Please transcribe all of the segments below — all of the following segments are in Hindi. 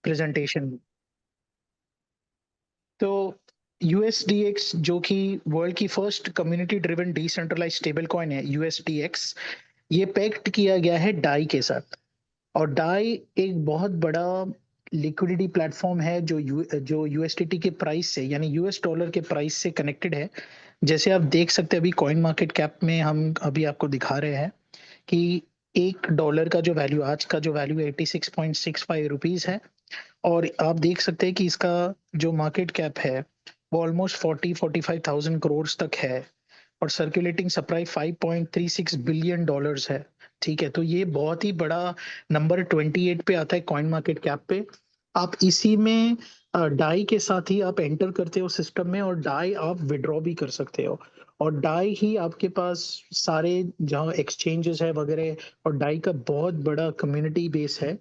प्रेजेंटेशन। तो यूएसडीएक्स जो कि वर्ल्ड की first community driven decentralise stable coin है, यूएसडीएक्स, ये पैक्ट किया गया है डाई के साथ। और डाई एक बहुत बड़ा लिक्विडिटी प्लेटफॉर्म है जो यूएसडीटी के प्राइस से, यानी यूएस डॉलर के प्राइस से कनेक्टेड है। जैसे आप देख सकते हैं अभी कॉइन मार्केट कैप में हम अभी आपको दिखा रहे हैं कि $1 का जो वैल्यू, आज का जो वैल्यू 86.65 रुपीज है। और आप देख सकते हैं कि इसका जो मार्केट कैप है वो ऑलमोस्ट 40-45,000 करोड़ तक है। और सर्कुलेटिंग सप्लाई $5.36 बिलियन है। ठीक है, तो ये बहुत ही बड़ा नंबर 28 पे आता है कॉइन मार्केट कैप पे। आप इसी में डाई के साथ ही आप एंटर करते हो सिस्टम में, और डाई आप विड्रॉ भी कर सकते हो। और डाई ही आपके पास सारे जहाँ एक्सचेंजेस है वगैरह, और डाई का बहुत बड़ा कम्युनिटी बेस है।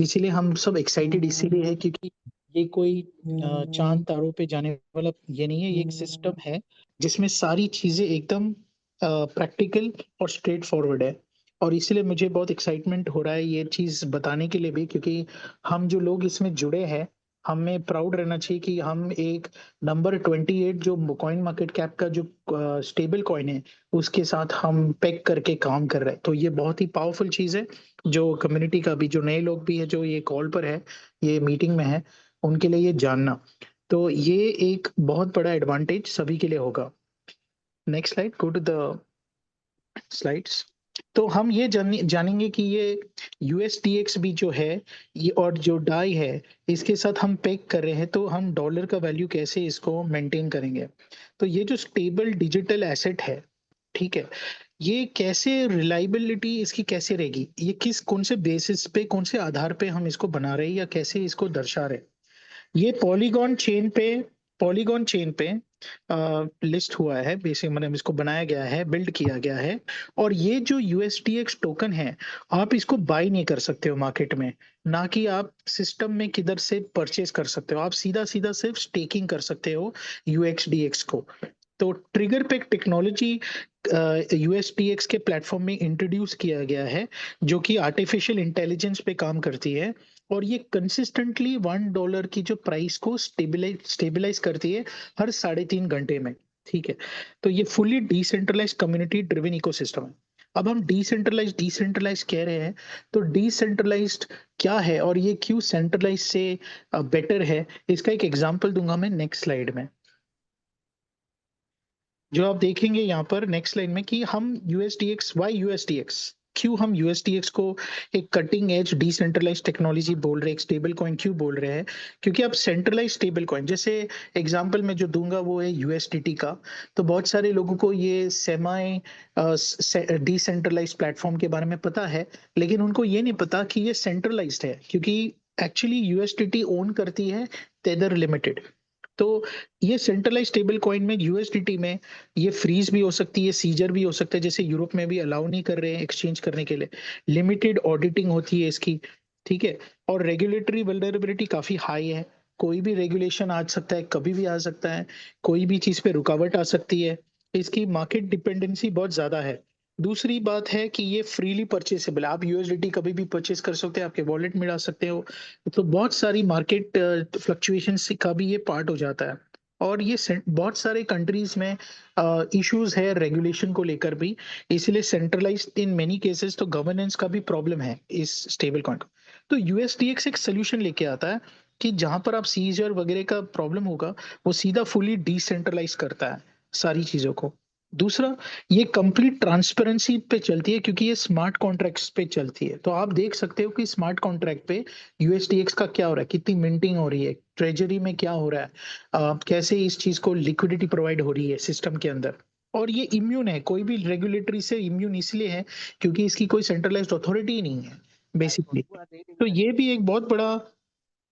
इसीलिए हम सब एक्साइटेड इसीलिए है क्योंकि ये कोई चांद तारों पे जाने वाला ये नहीं है, ये एक सिस्टम है जिसमें सारी चीजें एकदम प्रैक्टिकल और स्ट्रेट फॉरवर्ड है। और इसलिए मुझे बहुत एक्साइटमेंट हो रहा है ये चीज बताने के लिए भी, क्योंकि हम जो लोग इसमें जुड़े हैं, हमें प्राउड रहना चाहिए कि हम एक नंबर 28 जो कॉइन मार्केट कैप का जो स्टेबल कॉइन है उसके साथ हम पैक करके काम कर रहे हैं। तो ये बहुत ही पावरफुल चीज है, जो कम्युनिटी का भी, जो नए लोग भी है जो ये कॉल पर है, ये मीटिंग में है, उनके लिए ये जानना। तो ये एक बहुत बड़ा एडवांटेज सभी के लिए होगा। Next slide, go to the slides. तो हम ये जानेंगे कि ये यूएसडीएक्स भी जो है, ये और जो डाई है, इसके साथ हम पैक कर रहे हैं, तो हम डॉलर का वैल्यू कैसे इसको मेंटेन करेंगे। तो ये जो स्टेबल डिजिटल एसेट है, ठीक है, ये कैसे रिलायबिलिटी इसकी कैसे रहेगी, ये किस कौन से बेसिस पे, कौन से आधार पे हम इसको बना रहे हैं या कैसे इसको दर्शा रहे हैं। ये पॉलीगॉन चेन पे लिस्ट हुआ है, बेसिक मतलब इसको बनाया गया है, बिल्ड किया गया है। और ये जो यूएसटीएक्स टोकन है, आप इसको बाय नहीं कर सकते हो मार्केट में, ना कि आप सिस्टम में किधर से परचेज कर सकते हो। आप सीधा सीधा सिर्फ स्टेकिंग कर सकते हो यूएक्सडीएक्स को। तो ट्रिगर पे टेक्नोलॉजी यूएसटीएक्स के प्लेटफॉर्म में इंट्रोड्यूस किया गया है, जो कि आर्टिफिशियल इंटेलिजेंस पे काम करती है। और ये कंसिस्टेंटली $1 की जो प्राइस को स्टेबलाइज करती है हर 3.5 घंटे में। ठीक है, तो ये fully decentralise community driven ecosystem है। अब हम डिसेंट्रलाइज कह रहे हैं, तो डिसेंट्रलाइज्ड क्या है और ये क्यों सेंट्रलाइज से बेटर है, इसका एक एग्जांपल दूंगा मैं नेक्स्ट स्लाइड में। जो आप देखेंगे यहाँ पर नेक्स्ट लाइन में कि हम यूएसडीएक्स, क्यों हम यूएसडीएक्स को एक कटिंग एज डिसेंट्रलाइज टेक्नोलॉजी बोल रहे हैं, एक स्टेबल कॉइन क्यों बोल रहे हैं। क्योंकि आप सेंट्रलाइज स्टेबल कॉइन, जैसे एग्जांपल में जो दूंगा वो है यूएसडीटी का। तो बहुत सारे लोगों को ये सेमाई डिसेंट्रलाइज प्लेटफॉर्म के बारे में पता है, लेकिन उनको ये नहीं पता कि ये सेंट्रलाइज्ड है, क्योंकि एक्चुअली यूएसडीटी ओन करती है तेदर लिमिटेड। तो ये सेंट्रलाइज स्टेबल कॉइन में, यूएसडीटी में, ये फ्रीज भी हो सकती है, सीजर भी हो सकता है, जैसे यूरोप में भी अलाउ नहीं कर रहे हैं एक्सचेंज करने के लिए, लिमिटेड ऑडिटिंग होती है इसकी। ठीक है, और रेगुलेटरी वल्नरेबिलिटी काफी हाई है, कोई भी रेगुलेशन आ सकता है, कभी भी आ सकता है, कोई भी चीज पे रुकावट आ सकती है। इसकी मार्केट डिपेंडेंसी बहुत ज्यादा है। दूसरी बात है कि ये फ्रीली परचेसेबल, आप यूएसडीटी कभी भी परचेस कर सकते हैं, आपके वॉलेट में डाल सकते हो। तो बहुत सारी मार्केट फ्लक्चुएशन का भी ये पार्ट हो जाता है। और ये बहुत सारे कंट्रीज में इश्यूज है रेगुलेशन को लेकर भी, इसलिए सेंट्रलाइज्ड इन मेनी केसेस, तो गवर्नेंस का भी प्रॉब्लम है इस स्टेबल कॉइन को। तो यूएसडीएक्स एक सोल्यूशन लेके आता है कि जहां पर आप सीजर वगैरह का प्रॉब्लम होगा, वो सीधा फुली डिसेंट्रलाइज करता है सारी चीजों को। दूसरा, ये कंप्लीट ट्रांसपेरेंसी पे चलती है, क्योंकि ये स्मार्ट कॉन्ट्रैक्ट्स पे चलती है। तो आप देख सकते हो कि स्मार्ट कॉन्ट्रैक्ट पे यूएसडीएक्स का क्या हो रहा है, कितनी मिंटिंग हो रही है, ट्रेजरी में क्या हो रहा है, कैसे इस चीज को लिक्विडिटी प्रोवाइड हो रही है सिस्टम के अंदर। और ये इम्यून है, कोई भी रेगुलेटरी से इम्यून इसलिए है क्योंकि इसकी कोई सेंट्रलाइज्ड अथॉरिटी ही नहीं है बेसिकली। तो ये भी एक बहुत बड़ा,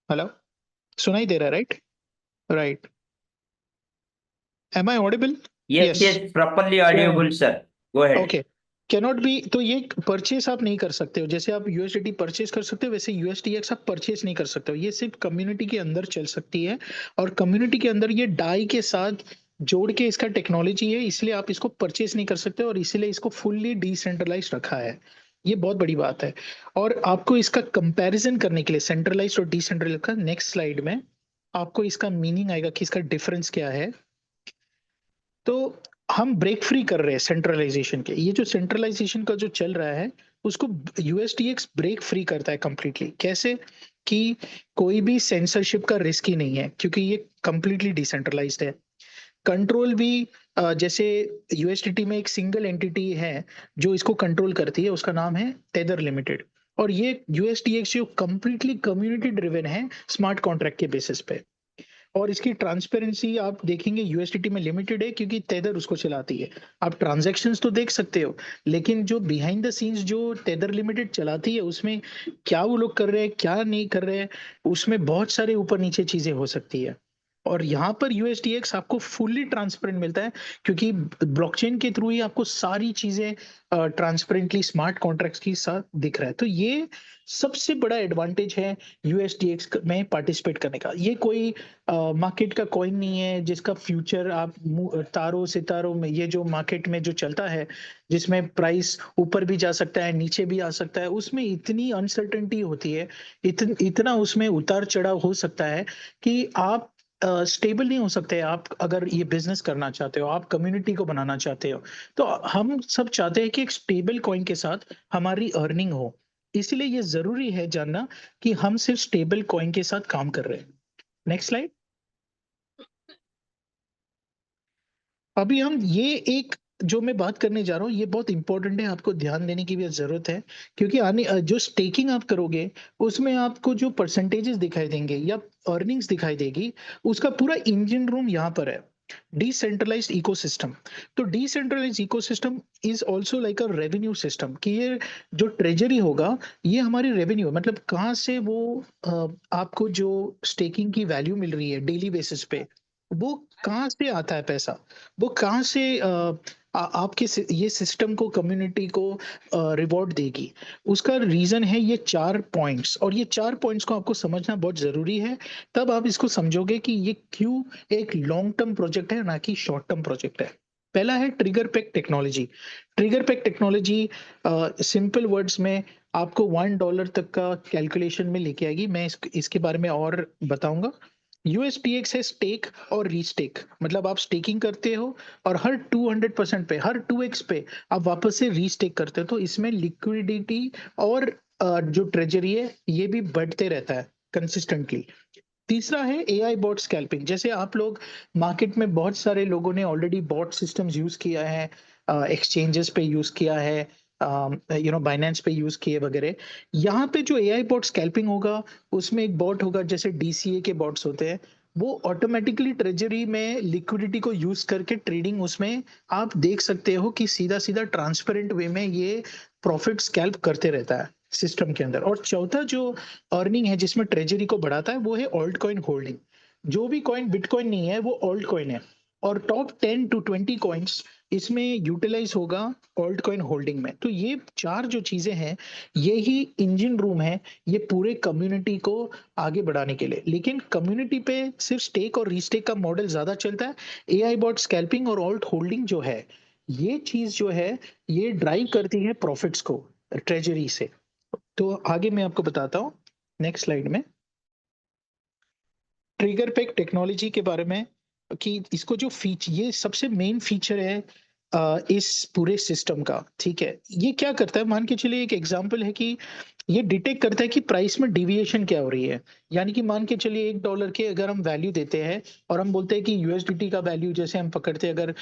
हेलो, सुनाई दे रहा है, right? Right, am I audible? Yes, yes, yes, properly audible, sir. Go ahead. Okay. Cannot be, तो ये परचेस आप नहीं कर सकते हो, जैसे आप यूएसडीटी परचेस कर सकते हो वैसे यूएसडीएक्स आप परचेस नहीं कर सकते हो। ये सिर्फ कम्युनिटी के अंदर चल सकती है, और कम्युनिटी के अंदर ये डाई के साथ जोड़ के इसका टेक्नोलॉजी है, इसलिए आप इसको परचेस नहीं कर सकते, और इसीलिए इसको फुल्ली डिसेंट्रलाइज रखा है। ये बहुत बड़ी बात है। और आपको इसका कंपैरिजन करने के लिए सेंट्रलाइज्ड और डिसेंट्रलाइज्ड का नेक्स्ट स्लाइड में आपको इसका मीनिंग आएगा कि इसका डिफरेंस क्या है। तो हम ब्रेक फ्री कर रहे हैं सेंट्रलाइजेशन के। ये जो सेंट्रलाइजेशन का जो चल रहा है उसको यूएसडीएक्स ब्रेक फ्री करता है कंप्लीटली। कैसे? कि कोई भी सेंसरशिप का रिस्क ही नहीं है क्योंकि ये कंप्लीटली डिसेंट्रलाइज्ड है। कंट्रोल भी जैसे यूएसडीटी में एक सिंगल एंटिटी है जो इसको कंट्रोल करती है, उसका नाम है टेदर लिमिटेड। और ये यूएसडीएक्स जो कंप्लीटली कम्युनिटी ड्रिवन है स्मार्ट कॉन्ट्रैक्ट के बेसिस पे। और इसकी ट्रांसपेरेंसी आप देखेंगे यूएसडीटी में लिमिटेड है क्योंकि टेदर उसको चलाती है। आप ट्रांजैक्शंस तो देख सकते हो, लेकिन जो बिहाइंड द सीन्स जो टेदर लिमिटेड चलाती है उसमें क्या वो लोग कर रहे हैं क्या नहीं कर रहे हैं, उसमें बहुत सारे ऊपर नीचे चीजें हो सकती है। और यहाँ पर यूएसडीएक्स आपको फुल्ली ट्रांसपेरेंट मिलता है क्योंकि ब्लॉकचेन के थ्रू ही आपको सारी चीजें ट्रांसपेरेंटली स्मार्ट कॉन्ट्रैक्ट्स के साथ दिख रहा है। तो ये सबसे बड़ा एडवांटेज है यूएसडीएक्स में पार्टिसिपेट करने का। ये कोई मार्केट का कॉइन नहीं है जिसका फ्यूचर आप तारों सितारों में, ये जो मार्केट में जो चलता है जिसमें प्राइस ऊपर भी जा सकता है नीचे भी आ सकता है, उसमें इतनी अनसर्टेनिटी होती है, इतना उसमें उतार चढ़ाव हो सकता है कि आप स्टेबल नहीं हो सकते। आप अगर ये बिजनेस करना चाहते हो, आप कम्युनिटी को बनाना चाहते हो, तो हम सब चाहते हैं कि एक स्टेबल कॉइन के साथ हमारी अर्निंग हो। इसीलिए ये जरूरी है जानना कि हम सिर्फ स्टेबल कॉइन के साथ काम कर रहे हैं। Next slide. अभी हम ये एक जो मैं बात करने जा रहा हूँ ये बहुत इंपॉर्टेंट है, आपको ध्यान देने की भी जरूरत है क्योंकि आने जो स्टेकिंग आप करोगे उसमें आपको जो परसेंटेजेस दिखाई देंगे या अर्निंग्स दिखाई देगी, उसका पूरा इंजन रूम यहाँ पर है। Decentralised ecosystem. तो decentralised ecosystem is also like a revenue system कि ये जो ट्रेजरी होगा ये हमारी रेवेन्यू मतलब कहाँ से वो आपको जो स्टेकिंग की वैल्यू मिल रही है डेली बेसिस पे, वो कहाँ से आता है पैसा, वो कहाँ से आपके ये सिस्टम को कम्युनिटी को रिवॉर्ड देगी। उसका रीजन है ये 4 पॉइंट्स, और ये 4 पॉइंट्स को आपको समझना बहुत जरूरी है। तब आप इसको समझोगे कि ये क्यों एक लॉन्ग टर्म प्रोजेक्ट है ना कि शॉर्ट टर्म प्रोजेक्ट है। पहला है trigger pack technology. Trigger pack technology simple words में आपको $1 तक का कैलकुलेशन में लेके आएगी। मैं इसके बारे में और बताऊंगा। यूएसटीएक्स है स्टेक और रीस्टेक, मतलब आप स्टेकिंग करते हो और हर 200% पे, हर 2x पे आप वापस से रीस्टेक करते हो। तो इसमें लिक्विडिटी और जो ट्रेजरी है ये भी बढ़ते रहता है कंसिस्टेंटली। तीसरा है एआई बॉट स्कैल्पिंग। जैसे आप लोग मार्केट में बहुत सारे लोगों ने ऑलरेडी बॉट सिस्टम्स यूज किया है, एक्सचेंजेस पे यूज किया है, बाइनेंस पे यूज किए वगैरह। यहाँ पे जो एआई बॉट स्कैल्पिंग होगा उसमें एक बॉट होगा जैसे डीसीए के बॉट्स होते हैं, वो ऑटोमेटिकली ट्रेजरी में लिक्विडिटी को यूज करके ट्रेडिंग उसमें आप देख सकते हो कि सीधा सीधा ट्रांसपेरेंट वे में ये प्रॉफिट स्कैल्प करते रहता है सिस्टम के अंदर। और चौथा जो अर्निंग है जिसमें ट्रेजरी को बढ़ाता है वो है ऑल्ट कॉइन होल्डिंग। जो भी कॉइन बिटकॉइन नहीं है वो ऑल्ट कॉइन है। और टॉप 10 to 20 कॉइन्स इसमें यूटिलाइज होगा ऑल्ट कॉइन होल्डिंग में। तो ये चार जो चीजें हैं ये ही इंजन रूम है ये पूरे कम्युनिटी को आगे बढ़ाने के लिए। लेकिन कम्युनिटी पे सिर्फ स्टेक और रीस्टेक का मॉडल ज्यादा चलता है। एआई बॉट स्कैल्पिंग और ऑल्ट होल्डिंग जो है ये चीज जो है ये ड्राइव करती है प्रॉफिट्स को ट्रेजरी से। तो आगे मैं आपको बताता हूँ नेक्स्ट स्लाइड में ट्रिगर पैक टेक्नोलॉजी के बारे में कि इसको जो फीचर, ये सबसे मेन फीचर है इस पूरे सिस्टम का। ठीक है, ये क्या करता है मान के चलिए एक एग्जांपल है कि ये डिटेक्ट करता है कि प्राइस में डिविएशन क्या हो रही है। यानी कि मान के चलिए $1 के अगर हम वैल्यू देते हैं और हम बोलते हैं कि यूएसडीटी का वैल्यू जैसे हम पकड़ते हैं अगर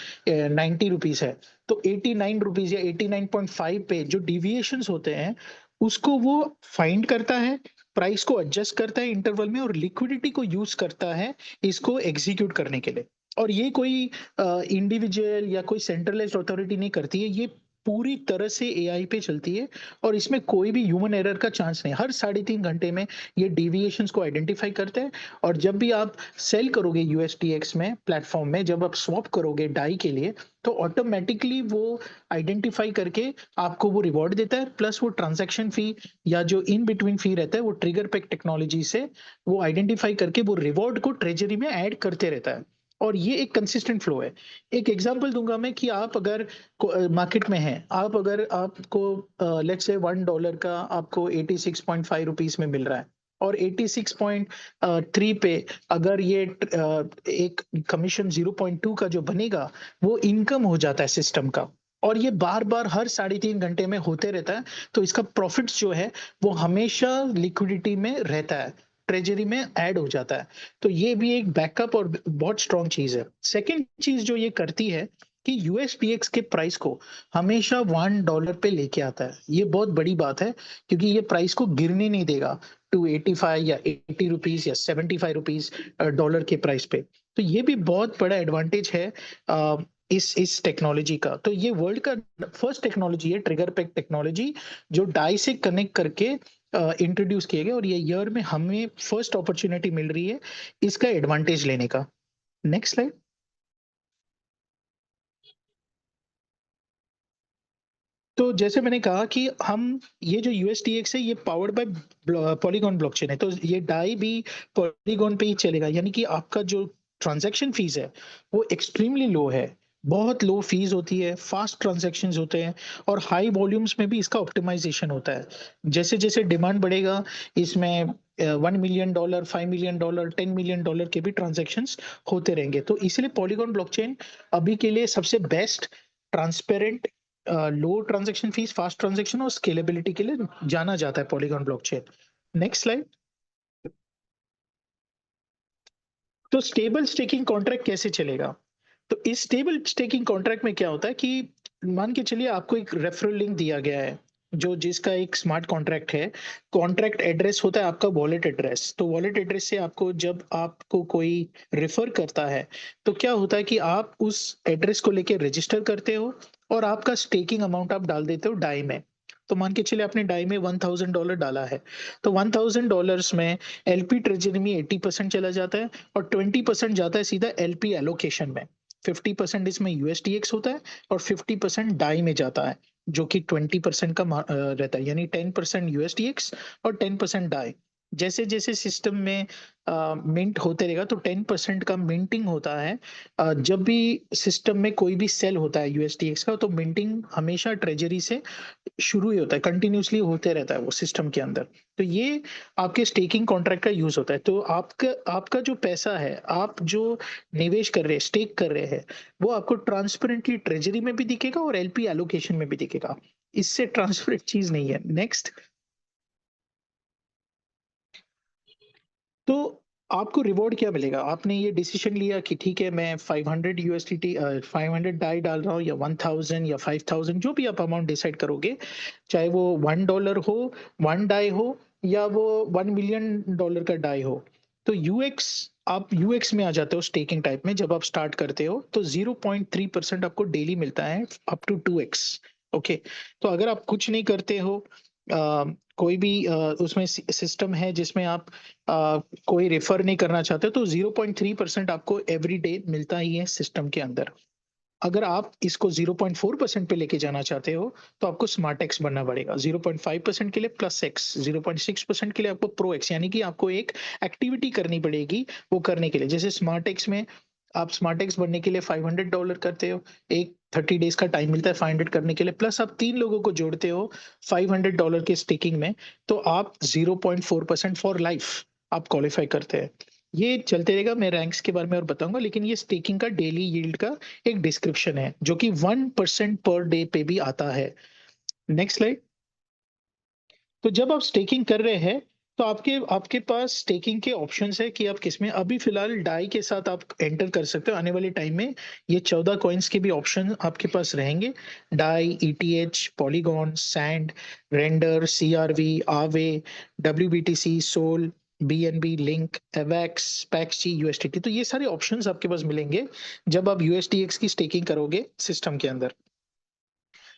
90 रुपीज है, तो 89 रुपीज या 89.5 पे जो डिविएशंस होते हैं उसको वो फाइंड करता है, प्राइस को एडजस्ट करता है इंटरवल में और लिक्विडिटी को यूज करता है इसको एग्जीक्यूट करने के लिए। और ये कोई इंडिविजुअल या कोई सेंट्रलाइज्ड अथॉरिटी नहीं करती है, ये पूरी तरह से एआई पे चलती है और इसमें कोई भी ह्यूमन एरर का चांस नहीं। हर 3.5 घंटे में ये डिविएशंस को आइडेंटिफाई करते हैं। और जब भी आप सेल करोगे यूएसटीएक्स में प्लेटफॉर्म में, जब आप स्वैप करोगे डाई के लिए, तो ऑटोमेटिकली वो आइडेंटिफाई करके आपको वो रिवॉर्ड देता है। प्लस वो ट्रांजैक्शन फी या जो इन बिटवीन फी रहता है वो ट्रिगर पैक टेक्नोलॉजी से वो आइडेंटिफाई करके वो रिवॉर्ड को ट्रेजरी में ऐड करते रहता है। और ये एक कंसिस्टेंट फ्लो है। एक एग्जांपल दूंगा मैं कि आप अगर मार्केट में हैं, आप अगर आपको लेट्स से $1 का आपको 86.5 रुपीस में मिल रहा है और 86.3 पे अगर ये एक कमीशन 0.2 का जो बनेगा वो इनकम हो जाता है सिस्टम का, और ये बार बार हर 3.5 घंटे में होते रहता है, तो इसका प्रॉफिट्स जो है वो हमेशा लिक्विडिटी में रहता है, ट्रेजरी में ऐड हो जाता है। तो ये भी एक बैकअप और बहुत स्ट्रॉन्ग चीज है। सेकंड चीज जो ये करती है कि यूएसडीएक्स के प्राइस को हमेशा $1 पे लेके आता है। ये बहुत बड़ी बात है क्योंकि ये प्राइस को गिरने नहीं देगा टू 85 या 80 रुपीज या 75 रुपीज डॉलर के प्राइस पे। तो ये भी बहुत बड़ा एडवांटेज है इस टेक्नोलॉजी का। तो ये वर्ल्ड का फर्स्ट टेक्नोलॉजी है, ट्रिगर पैक टेक्नोलॉजी, जो डाई से कनेक्ट करके इंट्रोड्यूस किए गए, और ये ईयर में हमें फर्स्ट अपॉर्चुनिटी मिल रही है इसका एडवांटेज लेने का। Next slide. तो जैसे मैंने कहा कि हम ये जो यूएसटीएक्स है ये पावर्ड बाय पॉलीगॉन ब्लॉकचेन है, तो ये डाई भी पॉलीगॉन पे ही चलेगा, यानी कि आपका जो ट्रांजैक्शन फीस है वो एक्सट्रीमली लो है, बहुत लो फीस होती है, फास्ट ट्रांजैक्शंस होते हैं, और हाई वॉल्यूम्स में भी इसका ऑप्टिमाइजेशन होता है। जैसे जैसे डिमांड बढ़ेगा इसमें $1 मिलियन, $5 मिलियन, $10 मिलियन के भी ट्रांजैक्शंस होते रहेंगे। तो इसलिए पॉलीगॉन ब्लॉकचेन अभी के लिए सबसे बेस्ट, ट्रांसपेरेंट, लो ट्रांजैक्शन फीस, फास्ट ट्रांजैक्शन और स्केलेबिलिटी के लिए जाना जाता है पॉलीगॉन ब्लॉकचेन। Next slide. तो स्टेबल स्टेकिंग कॉन्ट्रैक्ट कैसे चलेगा? तो इस स्टेबल स्टेकिंग कॉन्ट्रैक्ट में क्या होता है कि मान के चलिए आपको एक रेफरल लिंक दिया गया है जो जिसका एक स्मार्ट कॉन्ट्रैक्ट है। कॉन्ट्रैक्ट एड्रेस होता है आपका वॉलेट एड्रेस, तो वॉलेट एड्रेस से आपको जब आपको कोई रेफर करता है तो क्या होता है कि आप उस एड्रेस को लेके रजिस्टर करते हो और आपका स्टेकिंग अमाउंट आप डाल देते हो डाई में। तो मान के चलिए आपने डाई में $1000 डाला है, तो $1000 में एलपी ट्रेजरी में 80% चला जाता है और 20% जाता है सीधा एलपी एलोकेशन में। 50% इसमें यूएसडीएक्स होता है और 50% डाई में जाता है, जो कि 20% का रहता है, यानी 10% यूएसडीएक्स और 10% डाई। जैसे जैसे सिस्टम में मिंट होते रहेगा तो 10% का मिंटिंग होता है। जब भी सिस्टम में कोई भी सेल होता है यूएसडीएक्स का तो मिंटिंग हमेशा ट्रेजरी से शुरू ही होता है, कंटिन्यूअसली होते रहता है वो सिस्टम के अंदर। तो ये आपके स्टेकिंग कॉन्ट्रैक्ट का यूज होता है। तो आपका आपका जो पैसा है, आप जो निवेश कर रहे हैं, स्टेक कर रहे हैं, वो आपको ट्रांसपेरेंटली ट्रेजरी में भी दिखेगा और एलपी एलोकेशन में भी दिखेगा। इससे ट्रांसपेरेंट चीज नहीं है। नेक्स्ट। तो आपको रिवॉर्ड क्या मिलेगा? आपने ये डिसीजन लिया कि ठीक है मैं 500 यूएसडीटी 500 डाई डाल रहा हूँ या 1000 या 5000, जो भी आप अमाउंट डिसाइड करोगे, चाहे वो $1 हो, 1 डाई हो, या वो $1 मिलियन का डाई हो। तो यूएक्स, आप यूएक्स में आ जाते हो स्टेकिंग टाइप में। जब आप स्टार्ट करते हो तो 0.3% आपको डेली मिलता है अप टू 2x। ओके। तो अगर आप कुछ नहीं करते हो, कोई भी उसमें सिस्टम है जिसमें आप कोई रेफर नहीं करना चाहते तो 0.3% आपको एवरी डे मिलता ही है सिस्टम के अंदर। अगर आप इसको 0.4% पे लेके जाना चाहते हो तो आपको स्मार्ट एक्स बनना पड़ेगा। 0.5% के लिए प्लस एक्स, 0.6% के लिए आपको प्रो एक्स, यानी कि आपको एक एक्टिविटी करनी पड़ेगी वो करने के लिए। जैसे स्मार्ट एक्स में आप स्मार्ट एक्स बनने के लिए $500 करते हो, एक 30 डेज का टाइम मिलता है 500 करने के लिए, प्लस आप 3 लोगों को जोड़ते हो $500 के स्टेकिंग में, तो आप 0.4% फॉर लाइफ आप क्वालिफाई करते हैं। ये चलते रहेगा, मैं रैंक्स के बारे में और बताऊंगा, लेकिन ये स्टेकिंग का डेली यील्ड का एक डिस्क्रिप्शन है जो कि 1% पर डे पे भी आता है। Next slide. तो जब आप स्टेकिंग कर रहे हैं तो आपके आपके पास स्टेकिंग के ऑप्शंस है कि आप किसमें, अभी फिलहाल डाई के साथ आप एंटर कर सकते हो। आने वाले टाइम में ये 14 कॉइन्स के भी ऑप्शन आपके पास रहेंगे। DAI, ETH, Polygon, Sand, Render, CRV, Aave, WBTC, SOL, BNB, Link, AVAX, PAXG, USDT. तो ये सारे ऑप्शंस आपके पास मिलेंगे जब आप यूएसटीएक्स की स्टेकिंग करोगे सिस्टम के अंदर।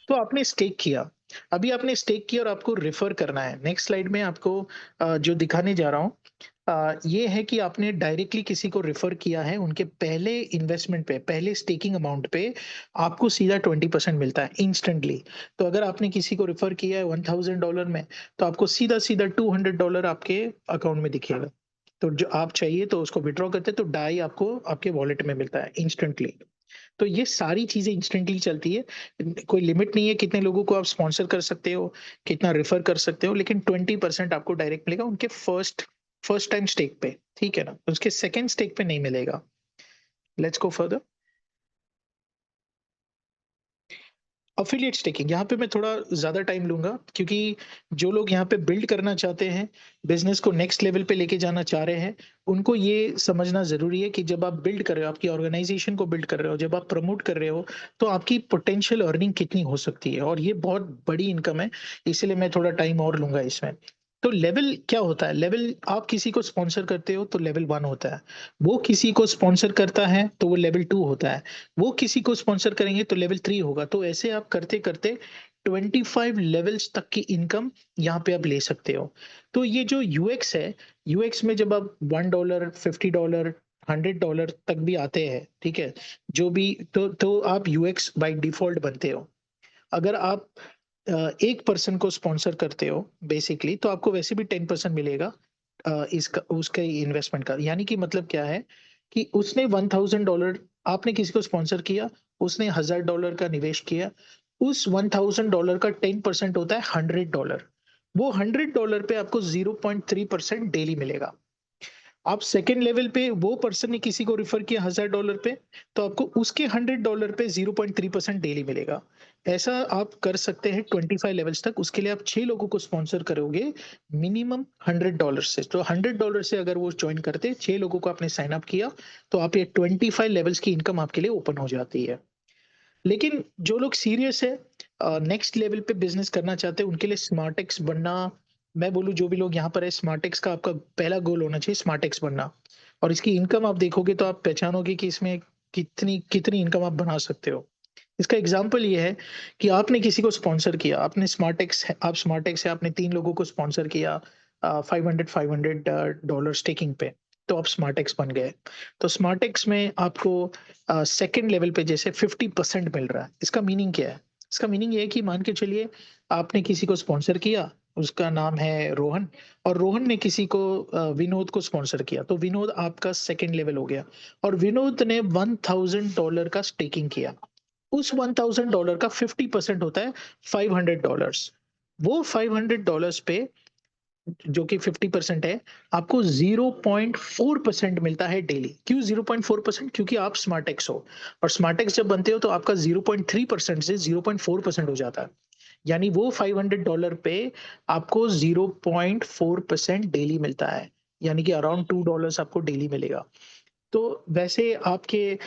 तो आपने स्टेक किया, अभी आपने स्टेक किया और आपको रेफर करना है। नेक्स्ट स्लाइड में आपको जो दिखाने जा रहा हूँ ये है कि आपने डायरेक्टली किसी को रेफर किया है, उनके पहले इन्वेस्टमेंट पे, पहले स्टेकिंग अमाउंट पे आपको सीधा 20% मिलता है इंस्टेंटली। तो अगर आपने किसी को रेफर किया है $1000 में, तो आपको सीधा सीधा $200 आपके अकाउंट में दिखेगा। तो जो आप चाहिए तो उसको विड्रॉ करते हैं तो डाई आपको आपके वॉलेट में मिलता है इंस्टेंटली। तो ये सारी चीज़ें इंस्टेंटली चलती है। कोई लिमिट नहीं है कितने लोगों को आप स्पॉन्सर कर सकते हो, कितना रेफर कर सकते हो, लेकिन 20% आपको डायरेक्ट मिलेगा उनके फर्स्ट फर्स्ट टाइम स्टेक पे, ठीक है ना? उसके सेकंड स्टेक पे नहीं मिलेगा। Let's go further. Affiliate staking, यहाँ पे मैं थोड़ा ज़्यादा टाइम लूँगा क्योंकि जो लोग यहाँ पे बिल्ड करना चाहते हैं, बिज़नेस को नेक्स्ट लेवल पे लेके जाना चाह रहे हैं, उनको ये समझना ज़रूरी है कि जब आप बिल्ड कर रहे हो, आपकी ऑर्गेनाइज़ेशन को बिल्ड कर रहे हो, जब आप प्रमोट कर रहे हो, तो आपकी पोटेंशियल अर्निंग कितनी हो सकती है और ये बहुत बड़ी इनकम है, इसीलिए मैं थोड़ा टाइम और लूँगा इसमें। तो लेवल क्या होता है? लेवल आप किसी को स्पॉन्सर करते हो तो लेवल 1 होता है, वो किसी को स्पॉन्सर करता है तो वो लेवल 2 होता है। वो किसी को स्पॉन्सर करेंगे तो लेवल 3 होगा। तो ऐसे आप करते-करते 25 लेवल्स तक की इनकम यहाँ पे आप ले सकते हो। तो ये जो यूएक्स है, यूएक्स में जब आप $1, $50, $100 तक भी आते हैं, ठीक है? जो भी तो आप यूएक्स बाय डिफ़ॉल्ट बनते हो। अगर आप एक पर्सन को स्पॉन्सर करते हो बेसिकली तो आपको वैसे भी 10% मिलेगा इसका उसके इन्वेस्टमेंट का। यानी कि मतलब क्या है कि उसने $1000 आपने किसी को स्पॉन्सर किया, उसने $1000 का निवेश किया, उस $1000 का 10% होता है $100। वो $100 पे आपको 0.3% डेली मिलेगा। आप सेकंड लेवल पे वो पर्सन ने किसी को रेफर किया $1000 पे, तो आपको उसके $100 पे 0.3% डेली मिलेगा। ऐसा आप कर सकते हैं 25 लेवल्स तक, उसके लिए आप 6 लोगों को स्पॉन्सर करोगे मिनिमम $100 से। तो $100 से अगर वो जॉइन करते, 6 लोगों को आपने साइन अप किया, तो आप ये 25 लेवल्स की इनकम आपके लिए ओपन हो जाती है। लेकिन जो लोग सीरियस है नेक्स्ट लेवल पे बिज़नेस करना चाहते हैं, उनके लिए स्मार्टेक्स बनना मैं बोलूँ जो भी लोग यहाँ पर है स्मार्टेक्स का आपका पहला गोल होना चाहिए स्मार्टेक्स बनना। और इसकी इनकम आप देखोगे तो आप पहचानोगे कि इसमें कितनी कितनी इनकम आप बना सकते हो। इसका एग्ज़ाम्पल ये है कि आपने किसी को स्पॉन्सर किया, आपने स्मार्टेक्स है, आपने 3 लोगों को स्पॉन्सर किया 500 डॉलर स्टेकिंग पे, तो आप स्मार्टेक्स बन गए। तो स्मार्टेक्स में आपको सेकंड लेवल पे जैसे 50% मिल रहा है। इसका मीनिंग क्या है? इसका मीनिंग ये है कि मान के चलिए आपने किसी को स्पॉन्सर किया, उसका नाम है रोहन और रोहन ने किसी को विनोद को स्पॉन्सर किया, तो विनोद आपका सेकंड लेवल हो गया और विनोद ने $1000 का स्टेकिंग किया। उस $1000 का 50% होता है $500। वो $500 पे जो कि 50% है, आपको 0.4% मिलता है डेली। क्यों 0.4%? क्योंकि आप स्मार्टेक्स हो और स्मार्टेक्स जब बनते हो तो आपका 0.3% से 0.4% हो जाता है। यानी वो $500 पे आपको 0.4% डेली मिलता है। यानी कि अराउंड $2 आपको डेली मिलेगा। तो वैसे आपके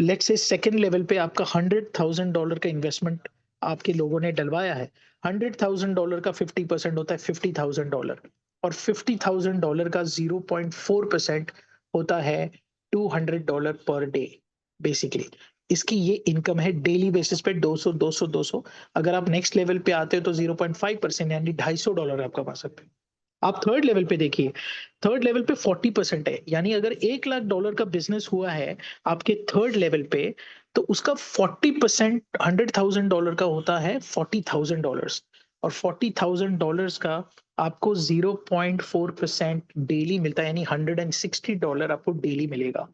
लेट्स से सेकंड लेवल पे आपका $100,000 का इन्वेस्टमेंट आपके लोगों ने डलवाया है। $100,000 का 50% होता है $50,000 और $50,000 का 0.4% होता है $200 पर डे बेसिकली। इसकी ये इनकम है डेली बेसिस पे 200, 200, 200। अगर आप नेक्स्ट लेवल पे आते हो तो 0.5% यानी $250 आप कमा सकते हो। आप थर्ड लेवल पे देखिए, थर्ड लेवल पे 40% है, यानी अगर $1,00,000 का बिज़नेस हुआ है आपके थर्ड लेवल पे, तो उसका 40% $100,000 का होता है $40,000 और $40,000 का आपको 0.4% डेली मिलता है, यानी $160 आपको डेली मिलेगा।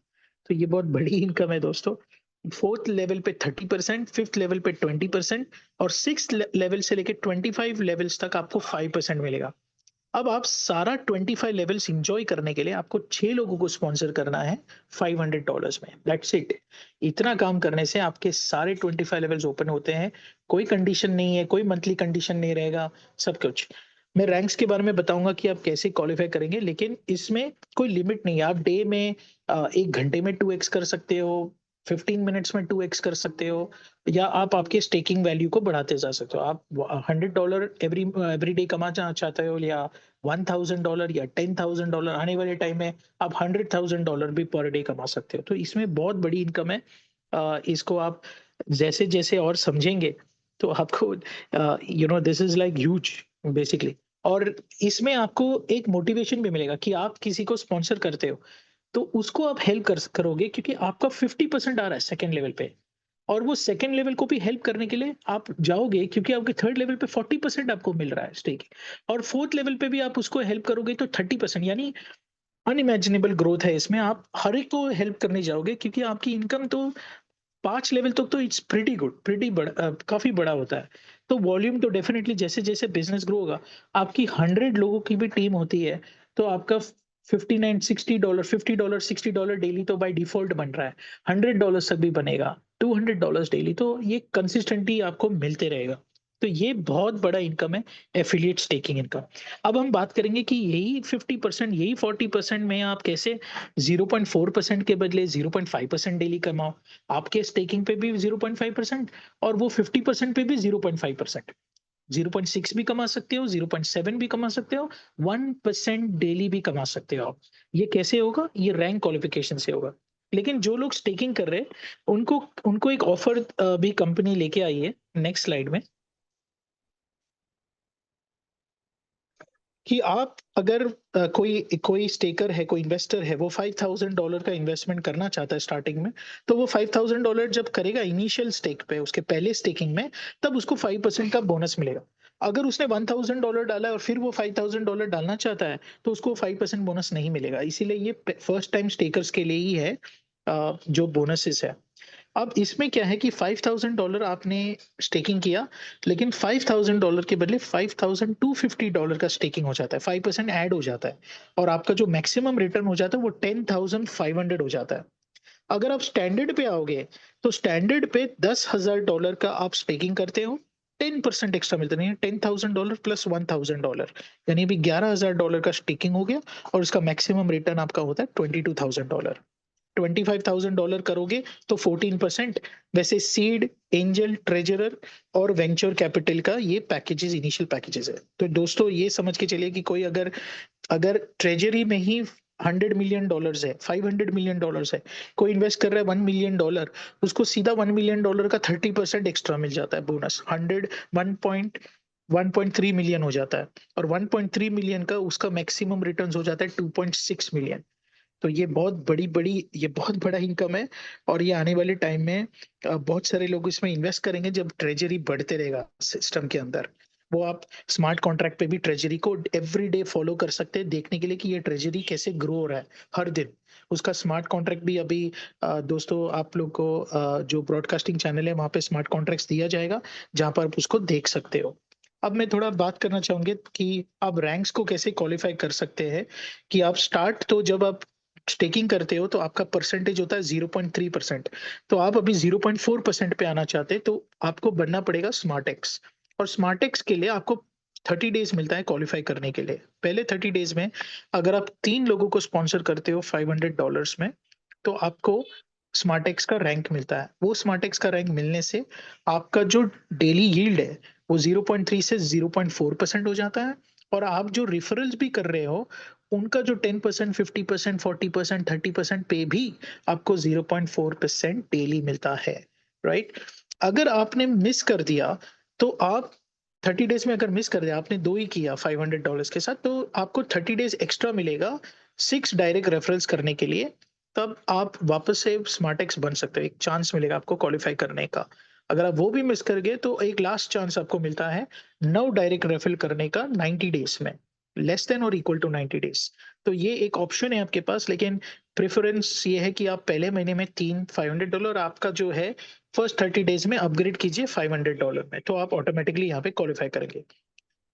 तो ये बहुत बड़ी इनकम है दोस्तों। फोर्थ लेवल पे 30%, फिफ्थ लेवल पे 20% और सिक्स्थ लेवल से लेके 25 लेवल्स तक आपको 5% मिलेगा। अब आप सारा 25 लेवल्स एन्जॉय करने के लिए आपको 6 लोगों को स्पॉन्सर करना है $500 में, दैट्स इट। इतना काम करने से आपके सारे 25 लेवल्स ओपन होते हैं, कोई कंडीशन नहीं है, कोई मंथली कंडीशन नहीं रहेगा, सब कुछ। मैं रैंक्स के बारे में बताऊँगा कि आप कैसे क्वालीफाई करेंगे, लेकिन इसमें कोई लिमिट नहीं है, आप डे में 1 घंटे में 2x कर सकते हो, 15 मिनट्स में 2x कर सकते हो या आप आपके स्टेकिंग वैल्यू को बढ़ाते जा सकते हो। आप $100 एवरी डे कमाना चाहते हो या $1000 या $10,000 आने वाले टाइम में आप $100,000 भी पर डे कमा सकते हो। तो इसमें बहुत बड़ी इनकम है। इसको आप जैसे-जैसे और समझेंगे तो आपको this is like huge basically और इसमें आपको एक मोटिवेशन भी मिलेगा कि आप किसी को स्पॉन्सर करते हो, तो उसको आप हेल्प करोगे क्योंकि आपका 50% आ रहा है सेकंड लेवल पे। और वो सेकंड लेवल को भी हेल्प करने के लिए आप जाओगे क्योंकि आपके थर्ड लेवल पे 40% आपको मिल रहा है स्टेक और फोर्थ लेवल पे भी आप उसको हेल्प करोगे तो 30% यानी अनइमेजिनेबल ग्रोथ है इसमें, आप हर एक को हेल्प करने जाओगे क्योंकि आपकी इनकम तो 5 लेवल तक तो इट्स प्रीटी गुड, प्रीटी बड़ा काफ़ी बड़ा होता है। तो वॉल्यूम तो डेफ़िनिटली जैसे-जैसे बिज़नेस ग्रो होगा, आपकी 100 लोगों की भी टीम होती है, तो आपका 59 $60 $50 $60 डेली तो बाय डिफ़ॉल्ट बन रहा है। $100 तक भी बनेगा, $200 डेली, तो ये कंसिस्टेंटली आपको मिलते रहेगा। तो ये बहुत बड़ा इनकम है, एफ़िलिएट स्टेकिंग इनकम। अब हम बात करेंगे कि यही 50%, यही 40% में आप कैसे 0.4% के बदले 0.5% डेली कमाओ। आपके स्टेकिंग पे भी 0.5% और वो 50% पे भी 0.5%। 0.6 भी कमा सकते हो, 0.7 भी कमा सकते हो, 1% डेली भी कमा सकते हो आप। ये कैसे होगा? ये रैंक क्वालिफिकेशन से होगा। लेकिन जो लोग स्टेकिंग कर रहे हैं, उनको उनको एक ऑफर भी कंपनी लेके आई है, नेक्स्ट स्लाइड में, कि आप अगर कोई कोई स्टेकर है, कोई इन्वेस्टर है, वो $5000 का इन्वेस्टमेंट करना चाहता है स्टार्टिंग में, तो वो $5000 जब करेगा इनिशियल स्टेक पे, उसके पहले स्टेकिंग में, तब उसको 5% का बोनस मिलेगा। अगर उसने $1000 डाला है और फिर वो $5000 डालना चाहता है, तो उसको 5% बोनस नहीं मिलेगा। इसीलिए ये फर्स्ट टाइम स्टेकर्स के लिए ही है जो बोनसेस है। अब इसमें क्या है कि $5000 आपने स्टेकिंग किया, लेकिन $5000 के बदले $5250 का स्टेकिंग हो जाता है, 5% ऐड हो जाता है और आपका जो मैक्सिमम रिटर्न हो जाता है वो 10500 हो जाता है। अगर आप स्टैंडर्ड पे आओगे, तो स्टैंडर्ड पे $10,000 का आप स्टेकिंग करते हो, 10% एक्स्ट्रा मिलता नहीं है, $10,000 प्लस $1000, यानी अभी $11,000 का स्टेकिंग हो गया और उसका मैक्सिमम रिटर्न आपका होता है $22,000। $25,000 करोगे तो 14%। वैसे सीड, एंजल, ट्रेजरर और वेंचर कैपिटल का ये पैकेजेस, इनिशियल पैकेजेस है। तो दोस्तों ये समझ के चलिए कि कोई अगर अगर ट्रेजरी में ही $100 मिलियन है, $500 मिलियन है, कोई इन्वेस्ट कर रहा है $1 मिलियन, उसको सीधा $1 मिलियन का 30% एक्स्ट्रा मिल जाता है बोनस। 1.3 मिलियन हो जाता है और 1.3 मिलियन का उसका मैक्सिमम रिटर्न हो जाता है 2.6 मिलियन। तो ये बहुत बड़ा इनकम है और ये आने वाले टाइम में बहुत सारे लोग इसमें इन्वेस्ट करेंगे जब ट्रेजरी बढ़ते रहेगा सिस्टम के अंदर। वो आप स्मार्ट कॉन्ट्रैक्ट पे भी ट्रेजरी को एवरी डे फॉलो कर सकते हैं देखने के लिए कि ये ट्रेजरी कैसे ग्रो हो रहा है हर दिन। उसका स्मार्ट कॉन्ट्रैक्ट भी अभी दोस्तों आप लोग को जो ब्रॉडकास्टिंग चैनल है वहाँ पे स्मार्ट कॉन्ट्रैक्ट्स दिया जाएगा जहाँ पर आप उसको देख सकते हो। अब मैं थोड़ा बात करना चाहूँगी कि आप रैंक्स को कैसे क्वालीफाई कर सकते हैं कि आप स्टार्ट तो जब आप स्टेकिंग करते हो तो आपका परसेंटेज होता है 0.3%। तो आप अभी 0.4% पे आना चाहते हैं तो आपको बनना पड़ेगा स्मार्ट एक्स और स्मार्ट एक्स के लिए आपको 30 डेज मिलता है क्वालिफाई करने के लिए। पहले 30 डेज में अगर आप 3 लोगों को स्पॉन्सर करते हो $500 में, तो आपको स्मार्ट एक्स का रैंक मिलता है। वो स्मार्ट एक्स का रैंक मिलने से आपका जो डेली यील्ड है वो 0.3 से 0.4% हो जाता है और आप जो रेफरल्स भी कर रहे हो उनका जो 10%, 50%, 40%, 30% पे भी आपको 0.4% डेली मिलता है, राइट? अगर आपने मिस कर दिया, तो आप 30 डेज़ में अगर मिस कर दिया, आपने 2 ही किया $500 के साथ, तो आपको 30 डेज़ एक्स्ट्रा मिलेगा 6 डायरेक्ट रेफरल्स करने के लिए, तब आप वापस से स्मार्ट-एक्स बन सकते हो, एक चांस मिलेगा आपको क्वालिफाई करने का। अगर आप वो भी मिस कर गए, तो एक लास्ट चांस आपको मिलता है 9 डायरेक्ट रेफरल करने का 90 डेज़ में। लेस देन और इक्वल टू 90 डेज। तो ये एक ऑप्शन है आपके पास लेकिन प्रेफ़रेंस ये है कि आप पहले महीने में 3 $500 आपका जो है फर्स्ट 30 डेज़ में अपग्रेड कीजिए $500 में, तो आप ऑटोमैटिकली यहाँ पे क्वालिफ़ाई करेंगे।